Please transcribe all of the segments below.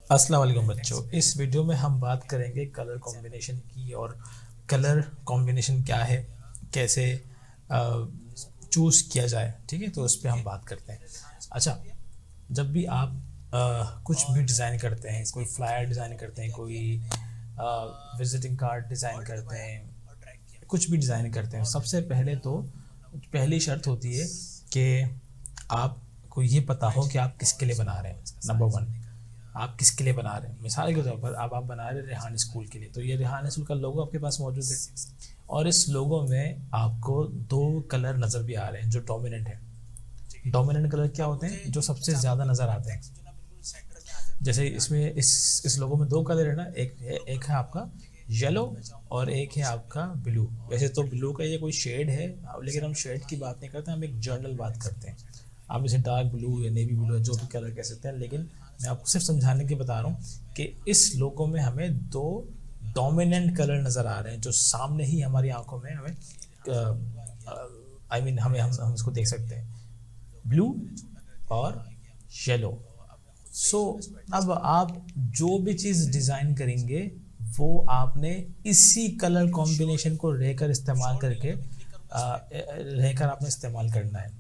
अस्सलाम वालेकुम बच्चों। इस वीडियो में हम बात करेंगे कलर कॉम्बिनेशन की और कलर कॉम्बिनेशन क्या है, कैसे चूज़ किया जाए। ठीक है, तो उस पर हम बात करते हैं। अच्छा, जब भी आप कुछ भी डिज़ाइन करते हैं, कोई फ्लायर डिज़ाइन करते हैं, कोई विजिटिंग कार्ड डिज़ाइन करते हैं, कुछ भी डिज़ाइन करते हैं, सबसे पहले तो पहली शर्त होती है कि आपको ये पता हो कि आप किसके लिए बना रहे हैं। नंबर वन, आप किसके लिए बना रहे हैं। मिसाल के तौर पर अब आप बना रहे हैं रेहान स्कूल के लिए, तो ये रेहान स्कूल का लोगो आपके पास मौजूद है और इस लोगो में आपको दो कलर नज़र भी आ रहे हैं जो डोमिनेंट है। डोमिनेंट कलर क्या होते हैं? जो सबसे ज़्यादा नज़र आते हैं। जैसे इसमें इस लोगो में दो कलर है ना, एक है आपका येलो और एक है आपका ब्लू। वैसे तो ब्लू का ये कोई शेड है, लेकिन हम शेड की बात नहीं करते, हम एक जनरल बात करते हैं। आप इसे डार्क ब्लू या नेवी ब्लू जो भी कलर कह सकते हैं, लेकिन मैं आपको सिर्फ समझाने के बता रहा हूँ कि इस लोगो में हमें दो डोमिनेंट कलर नज़र आ रहे हैं जो सामने ही हमारी आंखों में हमें हम इसको देख सकते हैं, ब्लू और येलो। सो अब आप जो भी चीज़ डिज़ाइन करेंगे वो आपने इसी कलर कॉम्बिनेशन को रहकर इस्तेमाल करके रहकर आपने इस्तेमाल करना है।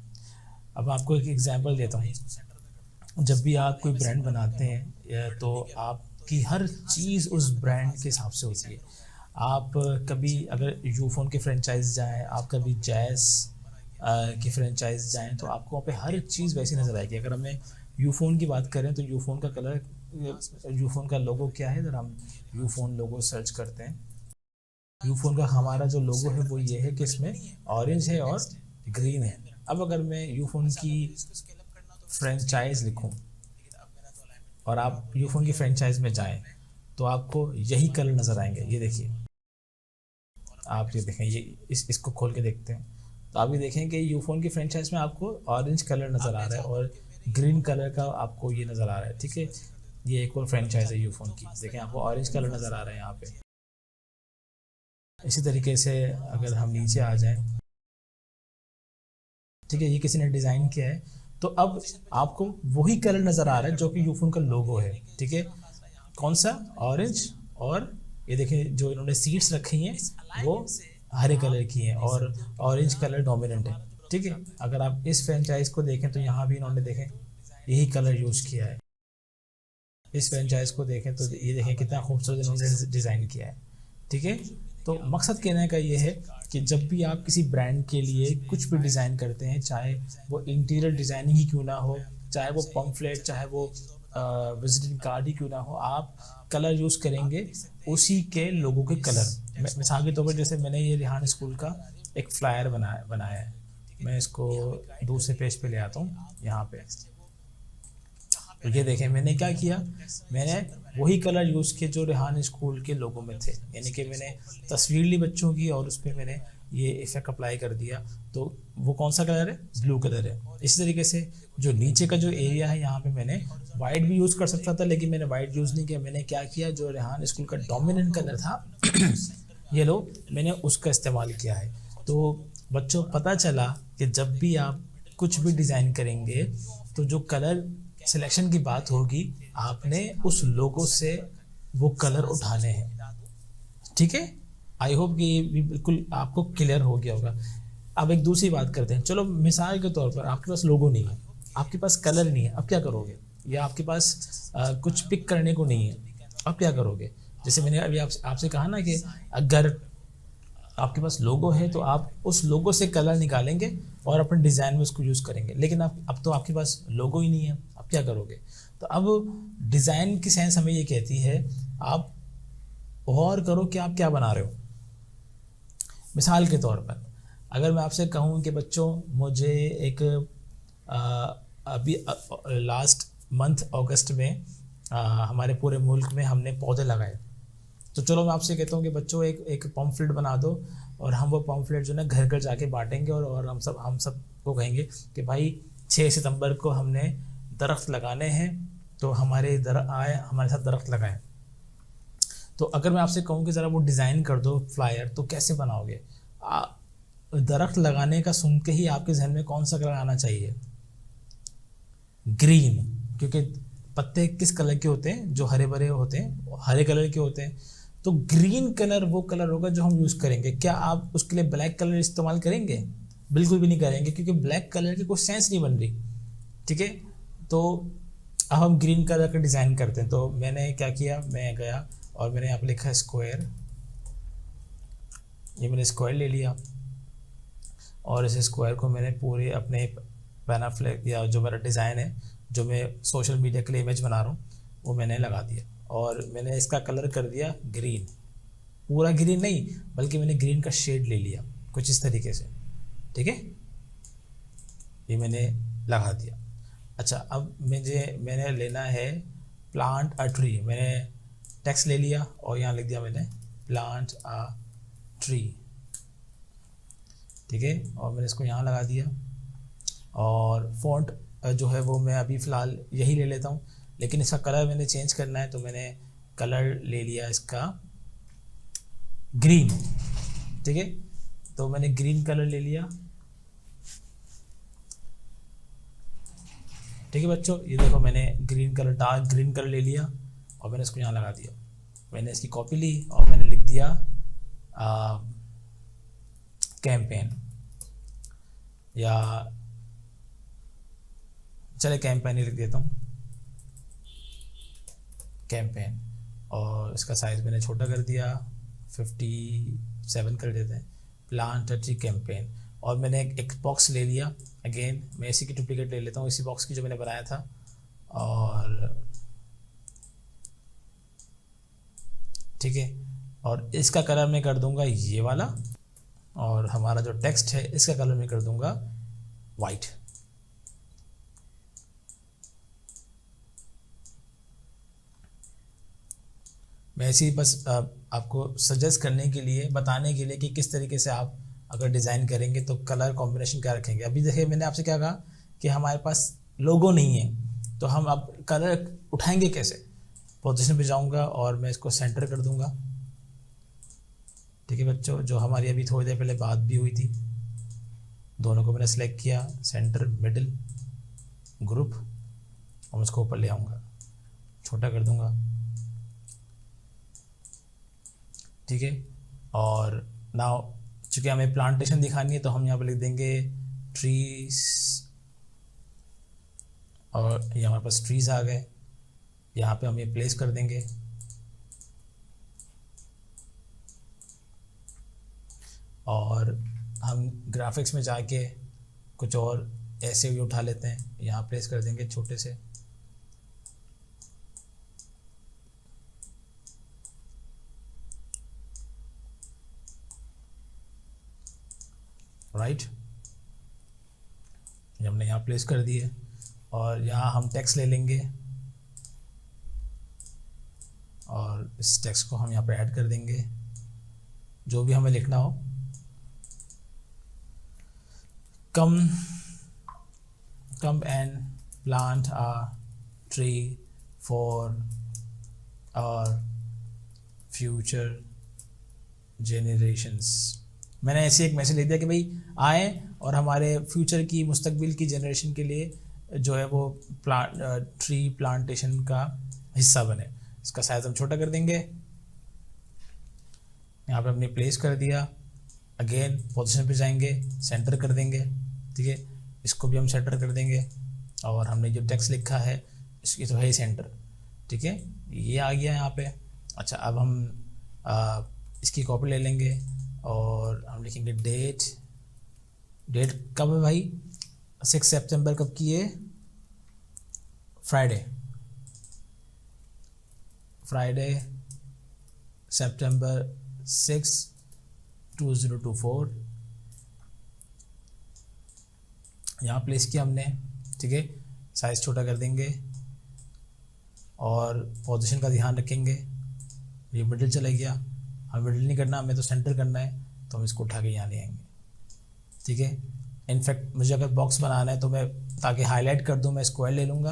अब आपको एक एग्जांपल देता हूँ। जब भी आप कोई ब्रांड बनाते हैं तो आपकी हर चीज़ उस ब्रांड के हिसाब से होती है। आप कभी अगर यूफोन के फ्रेंचाइज जाएं, आप कभी जैज़ की फ्रेंचाइज जाएं, तो आपको वहाँ पे हर चीज़ वैसी नज़र आएगी। अगर हमें यूफोन की बात करें तो यूफोन का कलर, यूफोन का लोगो क्या है, अगर हम यूफोन लोगो सर्च करते हैं, यूफोन का हमारा जो लोगो है वो ये है कि इसमें ऑरेंज है और ग्रीन है। अब अगर मैं यूफोन की फ्रेंचाइज लिखूं और आप यूफोन की फ्रेंचाइज में जाएं तो आपको यही कलर नज़र आएंगे। ये देखिए, आप ये देखें, ये इसको खोल के देखते हैं तो आप ये देखें कि यूफोन की फ्रेंचाइज में आपको ऑरेंज कलर नज़र आ रहा है और ग्रीन कलर का आपको ये नज़र आ रहा है। ठीक है, ये एक और फ्रेंचाइज है यूफोन की, देखें आपको ऑरेंज कलर नज़र आ रहा है यहाँ पे। इसी तरीके से अगर हम नीचे आ जाएं, ठीक है, ये किसी ने डिज़ाइन किया है तो अब आपको वही कलर नज़र आ रहा है जो कि यूफोन का लोगो है। ठीक है, कौन सा? ऑरेंज। और ये देखें जो इन्होंने सीट्स रखी हैं वो हरे कलर की हैं और ऑरेंज कलर डोमिनेंट है। ठीक है, अगर आप इस फ्रेंचाइज को देखें तो यहाँ भी इन्होंने देखें यही कलर यूज़ किया है। इस फ्रेंचाइज को देखें तो ये देखें कितना खूबसूरत इन्होंने डिज़ाइन किया है। ठीक है, तो मकसद कहने का ये है कि जब भी आप किसी ब्रांड के लिए कुछ भी डिज़ाइन करते हैं, चाहे वो इंटीरियर डिज़ाइनिंग ही क्यों ना हो, चाहे वो पम्फलेट, चाहे वो विजिटिंग कार्ड ही क्यों ना हो, आप कलर यूज़ करेंगे उसी के लोगों के कलर। मिसाल के तौर पर जैसे मैंने ये रेहान स्कूल का एक फ्लायर बनाया है। मैं इसको दूसरे पेज पे ले आता हूँ यहाँ पे। तो ये देखें मैंने क्या किया, मैंने वही कलर यूज़ किए जो रेहान स्कूल के लोगों में थे, यानी कि मैंने तस्वीर ली बच्चों की और उस पर मैंने ये इफेक्ट अप्लाई कर दिया। तो वो कौन सा कलर है? ब्लू कलर है। इसी तरीके से जो नीचे का जो एरिया है यहाँ पे मैंने वाइट भी यूज़ कर सकता था, लेकिन मैंने वाइट यूज़ नहीं किया। मैंने क्या किया, जो रेहान स्कूल का डोमिनेंट कलर था येलो, मैंने उसका इस्तेमाल किया है। तो बच्चों पता चला कि जब भी आप कुछ भी डिज़ाइन करेंगे तो जो कलर सिलेक्शन की बात होगी, आपने उस लोगो से वो कलर उठाने हैं। ठीक है, आई होप कि ये भी बिल्कुल आपको क्लियर हो गया होगा। अब एक दूसरी बात करते हैं। चलो मिसाल के तौर पर आपके पास लोगो नहीं है, आपके पास कलर नहीं है, अब क्या करोगे? या आपके पास कुछ पिक करने को नहीं है, अब क्या करोगे? जैसे मैंने अभी आपसे कहा ना कि अगर आपके पास लोगो है तो आप उस लोगो से कलर निकालेंगे और अपने डिज़ाइन में उसको यूज़ करेंगे, लेकिन अब तो आपके पास लोगो ही नहीं है, अब क्या करोगे? तो अब डिज़ाइन की सेंस हमें ये कहती है आप गौर करो कि आप क्या बना रहे हो। मिसाल के तौर पर अगर मैं आपसे कहूँ कि बच्चों मुझे एक अभी लास्ट मंथ अगस्त में हमारे पूरे मुल्क में हमने पौधे लगाए, तो चलो मैं आपसे कहता हूँ कि बच्चों एक पम्फलेट बना दो और हम वो पम्फलेट जो ना घर घर जाके बांटेंगे और हम सब को कहेंगे कि भाई 6 सितंबर को हमने दरख्त लगाने हैं, तो हमारे हमारे साथ दरख्त लगाएं। तो अगर मैं आपसे कहूँ कि ज़रा वो डिज़ाइन कर दो फ्लायर, तो कैसे बनाओगे? दरख्त लगाने का सुन के ही आपके जहन में कौन सा कलर आना चाहिए? ग्रीन, क्योंकि पत्ते किस कलर के होते हैं, जो हरे भरे होते हैं, हरे कलर के होते हैं। तो ग्रीन कलर वो कलर होगा जो हम यूज़ करेंगे। क्या आप उसके लिए ब्लैक कलर इस्तेमाल करेंगे? बिल्कुल भी नहीं करेंगे, क्योंकि ब्लैक कलर की कोई सेंस नहीं बन रही। ठीक है, तो अब हम ग्रीन कलर का डिज़ाइन करते हैं। तो मैंने क्या किया, मैं गया और मैंने यहाँ पर लिखा स्क्वायर, ये मैंने स्क्वायर ले लिया और इस स्क्वायर को मैंने पूरे अपने पैनाफ्लेक या जो मेरा डिज़ाइन है, जो मैं सोशल मीडिया के लिए इमेज बना रहा हूँ, वो मैंने लगा दिया और मैंने इसका कलर कर दिया ग्रीन। पूरा ग्रीन नहीं, बल्कि मैंने ग्रीन का शेड ले लिया कुछ इस तरीके से। ठीक है, ये मैंने लगा दिया। अच्छा, अब मैंने लेना है प्लांट अ ट्री। मैंने टेक्स्ट ले लिया और यहाँ लिख दिया मैंने प्लांट अ ट्री। ठीक है, और मैंने इसको यहाँ लगा दिया और फॉन्ट जो है वो मैं अभी फ़िलहाल यही ले लेता हूँ, लेकिन इसका कलर मैंने चेंज करना है, तो मैंने कलर ले लिया इसका ग्रीन। ठीक है, तो मैंने ग्रीन कलर ले लिया। ठीक है बच्चों, ये देखो मैंने green colour, dark green colour ले लिया और मैंने इसको यहाँ लगा दिया। मैंने इसकी कॉपी ली और मैंने लिख दिया कैंपेन, या चले कैंपेन ही लिख देता हूँ, कैंपेन। और इसका साइज़ मैंने छोटा कर दिया, 57 कर देते हैं, प्लांट अ ट्री कैंपेन। और मैंने एक बॉक्स ले लिया, अगेन मैं इसी की डुप्लीकेट ले लेता हूँ, इसी बॉक्स की जो मैंने बनाया था। और ठीक है, और इसका कलर मैं कर दूंगा ये वाला, और हमारा जो टेक्स्ट है इसका कलर मैं कर दूंगा वाइट। मैं ऐसे ही बस आपको सजेस्ट करने के लिए, बताने के लिए कि किस तरीके से आप अगर डिज़ाइन करेंगे तो कलर कॉम्बिनेशन क्या रखेंगे। अभी देखिए मैंने आपसे क्या कहा कि हमारे पास लोगो नहीं है, तो हम अब कलर उठाएंगे कैसे। पोजीशन पे जाऊंगा और मैं इसको सेंटर कर दूंगा। ठीक है बच्चों, जो हमारी अभी थोड़ी देर पहले बात भी हुई थी, दोनों को मैंने सेलेक्ट किया, सेंटर, मिडिल, ग्रुप, और उसको ऊपर ले आऊँगा, छोटा कर दूंगा। ठीक है, और नाउ चूँकि हमें प्लांटेशन दिखानी है तो हम यहाँ पर लिख देंगे ट्रीज, और ये हमारे पास ट्रीज आ गए। यहाँ पे हम ये प्लेस कर देंगे। और हम ग्राफिक्स में जाके कुछ और ऐसे भी उठा लेते हैं, यहाँ प्लेस कर देंगे छोटे से। राइट, ये हमने यहाँ प्लेस कर दिए और यहाँ हम टेक्स्ट ले लेंगे और इस टेक्स्ट को हम यहाँ पे ऐड कर देंगे, जो भी हमें लिखना हो। come and plant a tree for our future generations। मैंने ऐसे एक मैसेज लिख दिया कि भाई आए और हमारे फ्यूचर की, मुस्तकबिल की जनरेशन के लिए जो है वो ट्री प्लांटेशन का हिस्सा बने। इसका साइज हम छोटा कर देंगे, यहाँ पे हमने प्लेस कर दिया। अगेन पोजीशन पे जाएंगे, सेंटर कर देंगे। ठीक है, इसको भी हम सेंटर कर देंगे और हमने जो टेक्स्ट लिखा है इसकी तो है ही सेंटर। ठीक है, ये आ गया यहाँ पे। अच्छा, अब हम इसकी कॉपी ले लेंगे और हम लिखेंगे डेट। डेट कब है भाई? 6 सितंबर कब की है? फ्राइडे सितंबर 6, 2024 यहाँ प्लेस किया हमने। ठीक है, साइज़ छोटा कर देंगे और पोजीशन का ध्यान रखेंगे। ये मिडिल चला गया, हमें मिडिल नहीं करना, हमें तो सेंटर करना है, तो हम इसको उठा के यहाँ ले आएंगे। ठीक है, इनफैक्ट मुझे अगर बॉक्स बनाना है तो मैं, ताकि हाईलाइट कर दूँ, मैं स्क्वायर ले लूँगा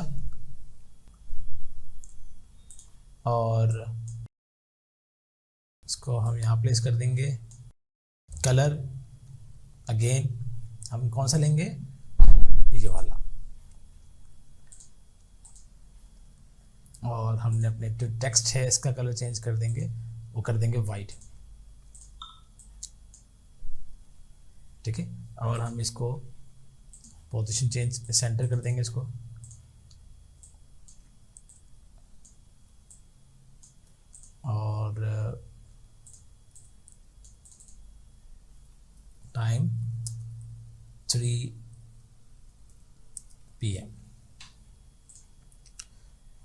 और इसको हम यहाँ प्लेस कर देंगे। कलर अगेन हम कौन सा लेंगे? ये वाला। और हमने अपने जो टेक्स्ट है इसका कलर चेंज कर देंगे, वो कर देंगे वाइट। ठीक है, और हम इसको पोजीशन चेंज सेंटर कर देंगे इसको, और टाइम 3 PM।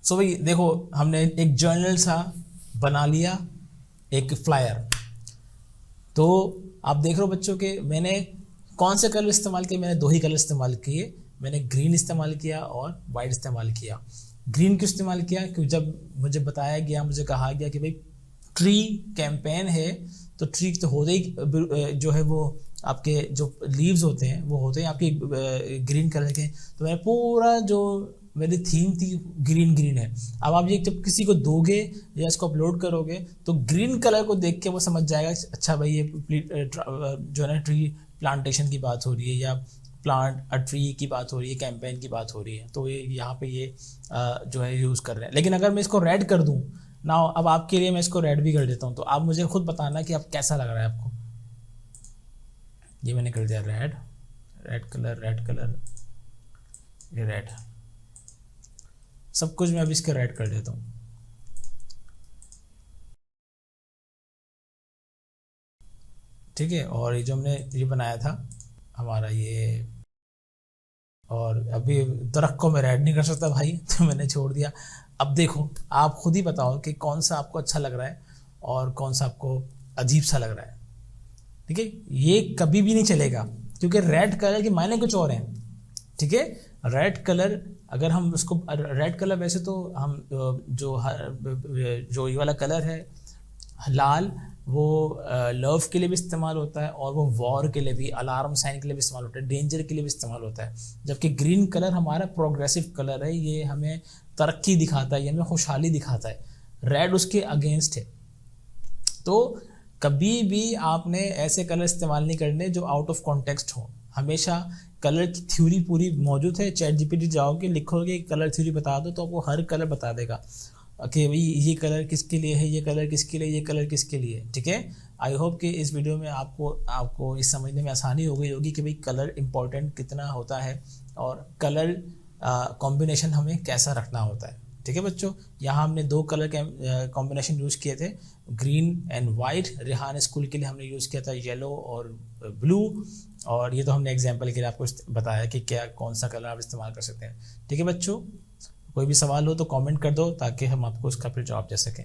सो भाई देखो, हमने एक जर्नल सा बना लिया, एक फ्लायर। तो आप देख रहे हो बच्चों के मैंने कौन से कलर इस्तेमाल किए, मैंने 2 ही कलर इस्तेमाल किए, मैंने ग्रीन इस्तेमाल किया और वाइट इस्तेमाल किया। ग्रीन क्यों इस्तेमाल किया, क्योंकि जब मुझे बताया गया, मुझे कहा गया कि भाई ट्री कैंपेन है, तो ट्री तो होते ही जो है वो आपके जो लीव्स होते हैं वो होते हैं आपके ग्रीन कलर के। तो मैं पूरा जो मेरी थीम थी ग्रीन ग्रीन है। अब आप ये जब किसी को दोगे या इसको अपलोड करोगे तो ग्रीन कलर को देख के वो समझ जाएगा, अच्छा भाई ये जो है ना ट्री प्लांटेशन की बात हो रही है या प्लांट अ ट्री की बात हो रही है, कैंपेन की बात हो रही है, तो ये यहाँ पे ये जो है यूज़ कर रहे हैं। लेकिन अगर मैं इसको रेड कर दूँ ना, अब आपके लिए मैं इसको रेड भी कर देता हूँ, तो आप मुझे खुद बताना कि अब कैसा लग रहा है आपको। ये मैंने कर दिया रेड, रेड कलर, ये रेड, सब कुछ मैं अभी इसके रेड कर देता हूँ। ठीक है, और ये जो हमने ये बनाया था हमारा ये, और अभी दरख्त को मैं रेड नहीं कर सकता भाई, तो मैंने छोड़ दिया। अब देखो आप खुद ही बताओ कि कौन सा आपको अच्छा लग रहा है और कौन सा आपको अजीब सा लग रहा है। ठीक है, ये कभी भी नहीं चलेगा क्योंकि रेड कलर के मायने कुछ और हैं। ठीक है, रेड कलर अगर हम उसको रेड कलर, वैसे तो हम जो ये वाला कलर है लाल, वो लव के लिए भी इस्तेमाल होता है और वो वॉर के लिए भी, अलार्म साइन के लिए भी इस्तेमाल होता है, डेंजर के लिए भी इस्तेमाल होता है। जबकि ग्रीन कलर हमारा प्रोग्रेसिव कलर है, ये हमें तरक्की दिखाता है, ये हमें खुशहाली दिखाता है। रेड उसके अगेंस्ट है। तो कभी भी आपने ऐसे कलर इस्तेमाल नहीं करने जो आउट ऑफ कॉन्टेक्स्ट हो। हमेशा कलर की थ्योरी पूरी मौजूद है, चैट जीपीटी जाओगे, लिखोगे कलर थ्योरी बता दो तो आपको हर कलर बता देगा कि भाई ये कलर किसके लिए है, ये कलर किसके लिए, ये कलर किसके लिए। ठीक है, आई होप कि इस वीडियो में आपको इस समझने में आसानी हो गई होगी कि भाई कलर इंपॉर्टेंट कितना होता है और कलर कॉम्बिनेशन हमें कैसा रखना होता है। ठीक है बच्चों, यहाँ हमने 2 कलर के कॉम्बिनेशन यूज़ किए थे, green and white. Rehan school के लिए हमने यूज़ किया था येलो और ब्लू, और ये तो हमने एग्जांपल के लिए आपको बताया कि क्या कौन सा कलर आप इस्तेमाल कर सकते हैं। ठीक है बच्चों, कोई भी सवाल हो तो कमेंट कर दो ताकि हम आपको उसका फिर जवाब दे सकें।